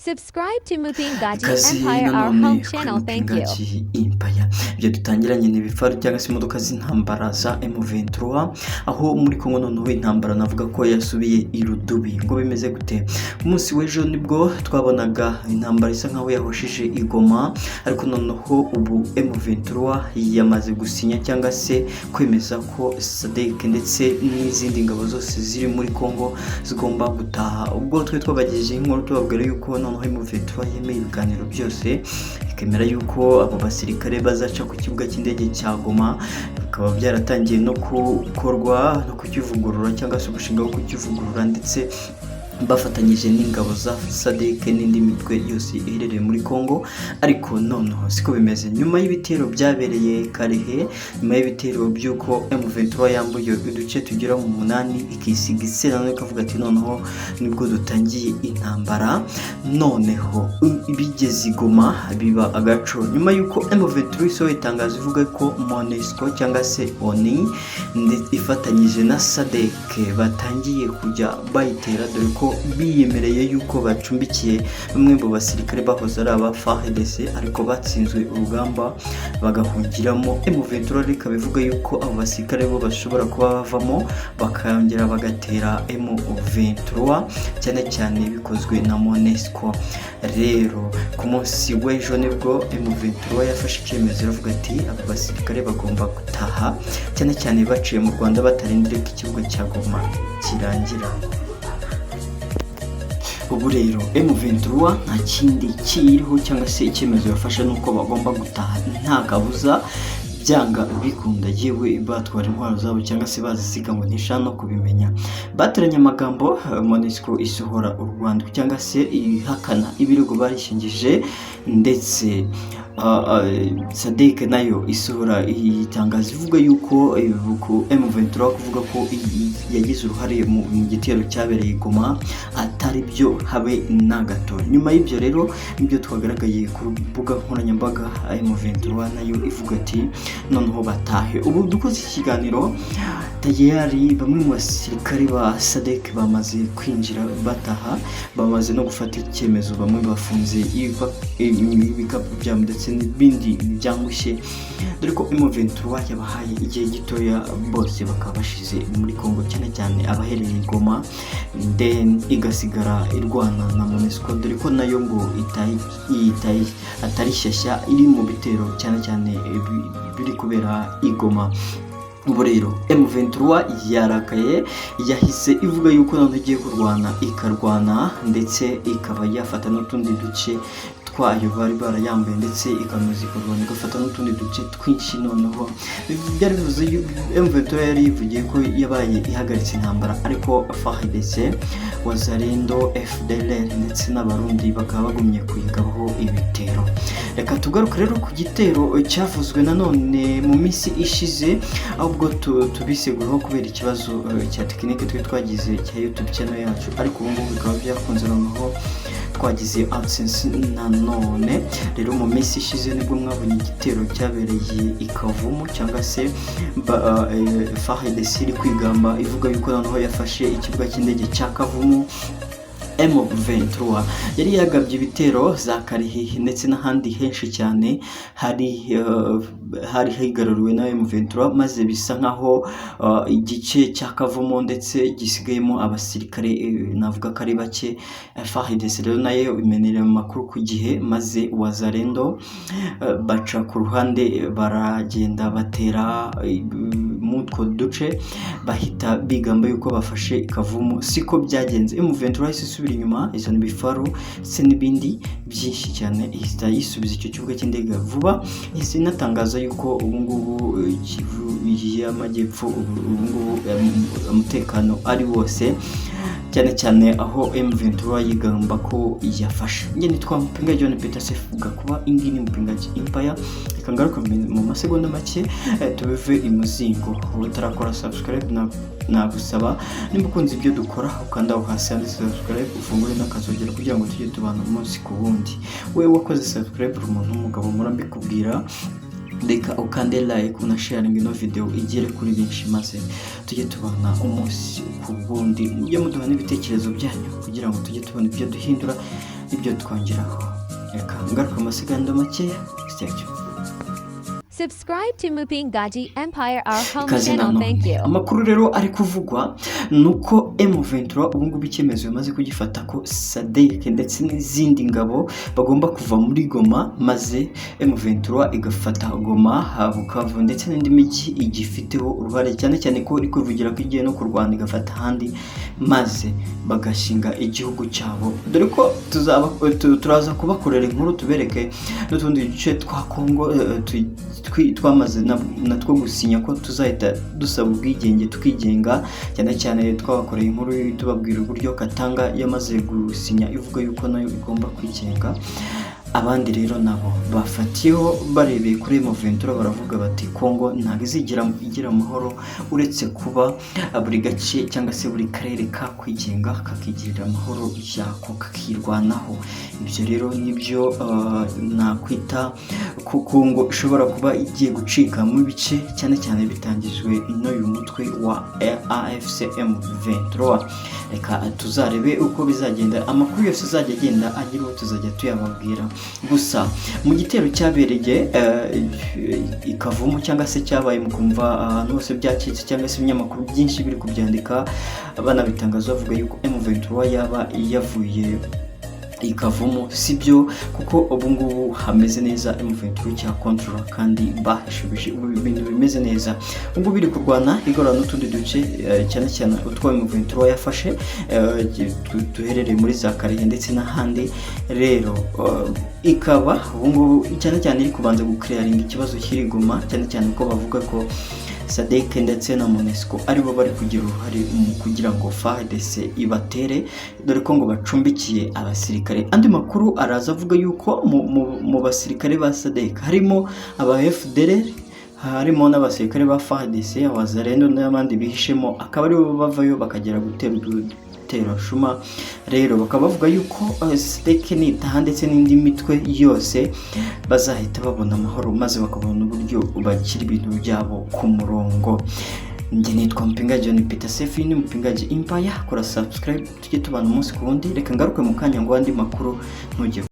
Subscribe to Mupingaji Kazi Empire, our nanone home kuri channel. Thank you. Mupingaji Empire. Ibyo dutangiranye n'ibifaru cyangwa se imodoka z'intambara za M23, aho muri Kongo noneho intambara navuga ko yasubiye irudubi. Ngo bimeze gute? Umunsi w'ejo nibwo twabonaga intambara isa nkaho yahoshije igoma, ariko noneho ubu M23 yamaze gusinya cyangwa se kwemeza ko SADC ndetse n'izindi ngabo zose ziri muri Kongo zigomba gutaha. Ubwo twe twabagejeje inkuru tubabwira yuko noneho M23 yemeye ibiganiro byose, ikemera yuko abo basirikare bazaca ku kibuga cy'indege cya Goma, bikaba byaratangiye no gukorwa no kukivugurura cyangwa se umushinga wo kukivugurura, ndetse bafatanyije n'ingabo za SADC n'indi mitwe yose iherereye muri Kongo. Ariko noneho siko bimeze. Nyuma y'ibitero byabereye Karehe, nyuma y'ibitero by'uko M23 yambuye uduce tugera mu 8 ikisiga iserano ikavuga ati noneho nibwo dutangiye intambara, noneho bigeze Goma biba agaco. Nyuma y'uko M23 isohoye itangazo ivuga ko MONUSCO cyangwa se ONU ifatanyije na SADC batangiye kujya bayitera, dore ko biyemereye yuko bacumbikiye bamwe mu basirikare bahoze ari aba FARDC ariko batsinzwe urugamba bagahungiramo. M23 reka bivuga yuko abo basirikare bo bashobora kuba bavamo bakongera bagatera M23, cyane cyane bikozwe na MONUSCO. Rero ku munsi w'ejo nibwo M23 yafashe icyemezo iravuga ati abo basirikare bagomba gutaha, cyane cyane baciye mu Rwanda batarindiriye ko ikibuga cya Goma kirangira. Ubu rero M23 nta kindi kiriho cyangwa se icyemezo yafashe nuko bagomba gutaha nta kabuza, byanga bikunda yewe batwara intwaro zabo cyangwa se bazisiga ngo ntishaka no kubimenya. Bateranye amagambo, MONUSCO isohora u Rwanda cyangwa se ihakana ibirego barishingije, ndetse SADC nayo isohora itangazo ivuga yuko M23 kuvuga ko yagize uruhare mu gitero cyabereye Goma atari byo habe na gato. Nyuma y'ibyo rero nibyo twagaragaye ku rubuga nkoranyambaga, M23 nayo ivuga ati noneho batahe. Ubu dukoze ikiganiro tayari bamwe mu basirikare ba SADC bamaze kwinjira bataha, bamaze no gufata icyemezo, bamwe bafunze ibikapu byabo ndetse n'ibindi byangushye, dore ko M23 yabahaye igihe gitoya bose bakaba bashize muri Kongo, cyane cyane abahereye Goma, then igasigara irwana na MONUSCO, dore ko nayo ngo atari shyashya iri mu bitero cyane cyane biri kubera igoma. Ubu rero M23 yarakaye, yahise ivuga yuko none igiye kurwana ikarwana, ndetse ikaba yafata n'utundi duce twayo bari barayambaye, ndetse ikameze ikarwana igafata n'utundi duce twinshi. Noneho byari bivuze M23 yari ivugiye ko yabaye ihagaritse intambara, ariko FARDC, Wazalendo, FDLR ndetse n'abarundi bakaba bagumye kuyigabaho ibitero. Reka tugaruke rero ku gitero cyavuzwe nanone mu minsi ishize, ahubwo tubiseguraho kubera ikibazo cya tekinike twe twagize cya YouTube channel yacu, ariko ubu ngubu bikaba byakunze noneho twagize AdSense nanone. Rero mu minsi ishize nibwo mwabonye igitero cyabereye ikavumu, cyangwa se FARDC iri kwigamba ivuga yuko noneho yafashe ikibuga cy'indege cya Kavumu. M23 yari yagabye ibitero za Karehe ndetse n'ahandi henshi cyane hari higaruriwe na M23, maze bisa nkaho igice cya Kavumu ndetse gisigayemo abasirikare navuga ko ari bake. FARDC rero nayo imenera amakuru ku gihe, maze Wazalendo baca ku ruhande baragenda batera mutwo duce, bahita bigamba yuko bafashe Kavumu. Siko byagenze. M23 isubira inyuma, izana ibifaru ndetse n'ibindi byinshi cyane, ihita yisubiza icyo kibuga cy'indege vuba. Ihise inatangaza yuko ubu ngubu Kivu y'Amajyepfo ubu ngubu umutekano ari wose, cyane cyane aho M23 yigamba ko yafashe. Nge nitwa Mupingaji John Peter Sefuga kuba ingini Mupingaji Empire. Ikangaruka mu masegonda make tubive imuzingo. Utarakora subscribe nagusaba nimba ukunze ibyo dukora ukanda aho hasi handitse subscribe, ufungure n'akazogera kugira ngo tujye tubana umunsi ku wundi. Wewe wakoze subscribe umuntu w'umugabo murambikubwira reka ukande like unasharinga ino video igere kuri benshi maze tujye tubana umunsi ku wundi, mujye muduha n'ibitekerezo byanyu kugira ngo tujye tubona ibyo duhindura ibyo twongeraho. Reka ngaruka amasegonda makeya. Stay tuned. Subscribe to Mupingaji Empire, our home Ikaze channel. nanone. Thank you. Amakuru rero ari kuvugwa nuko M23 ubu ngubu icyemezo yamaze kugifata ko SADC ndetse n'izindi ngabo bagomba kuva muri Goma, maze M23 igafata Goma, Bukavu ndetse n'indi migi igifiteho uruhare, cyane cyane ko iri kuvugira ko igiye no kurwana igafata ahandi maze bagashinga igihugu cyabo, dore ko turaza kubakorera inkuru tubereke n'utundi duce twa Kongo twamaze natwo gusinya ko tuzahita dusaba ubwigenge tukigenga, cyane cyane twabakoreye inkuru tubabwira uburyo Katanga yamaze gusinya ivuga yuko nayo igomba kwigenga. Abandi rero nabo bafatiyeho barebeye kuri M23 baravuga bati Kongo ntabwo izigira amahoro uretse kuba buri gace cyangwa se buri karere kakwigenga kakigirira amahoro yako kakirwanaho. Ibyo rero nibyo nakwita ko Kongo ishobora kuba igiye gucika mu bice, cyane cyane bitangijwe n'uyu mutwe wa AFC M23. Reka tuzarebe uko bizagenda, amakuru yose azajya agenda agira uwo tuzajya tuyababwira. Gusa mu gitero cyabereye ikavumo cyangwa se cyabaye mu kumva ahantu hose byacitse, cyangwa se ibinyamakuru byinshi biri kubyandika banabitangaza bavuga yuko M23 yaba yavuye ikavumo, sibyo, kuko ubu ngubu hameze neza, M23 cya control kandi bahishubije ibintu bimeze neza. Ubwo biri kurwana igora n'utundi duce, cyane cyane utwa M23 yafashe duherereye muri za Karihe ndetse n'ahandi. Rero ikaba ubu ngubu cyane cyane iri kubanza guclearinga ikibazo kiri Goma, cyane cyane ko bavuga ko SADC ndetse na MONUSCO aribo bari kugira uruhare mu kugira ngo FARDC ibatere, dore ko ngo bacumbikiye abasirikare. Andi makuru araza avuga yuko mu basirikare ba SADC harimo aba FDLR, harimo n'abasirikare ba FARDC, abazarendo n'abandi bihishemo, akaba aribo bavayo bakagera gutera shuma. Rero bakaba bavuga yuko SADC nitaha ndetse n'indi mitwe yose bazahita babona amahoro, maze bakabona uburyo bakira ibintu byabo ku murongo. Njye nitwa Mupingaji John Peter Sefi, ni Mupingaji Empire. Kora subscribe tujye tubana umunsi ku wundi. Reka ngaruke mu kanya ngo andi makuru ntujye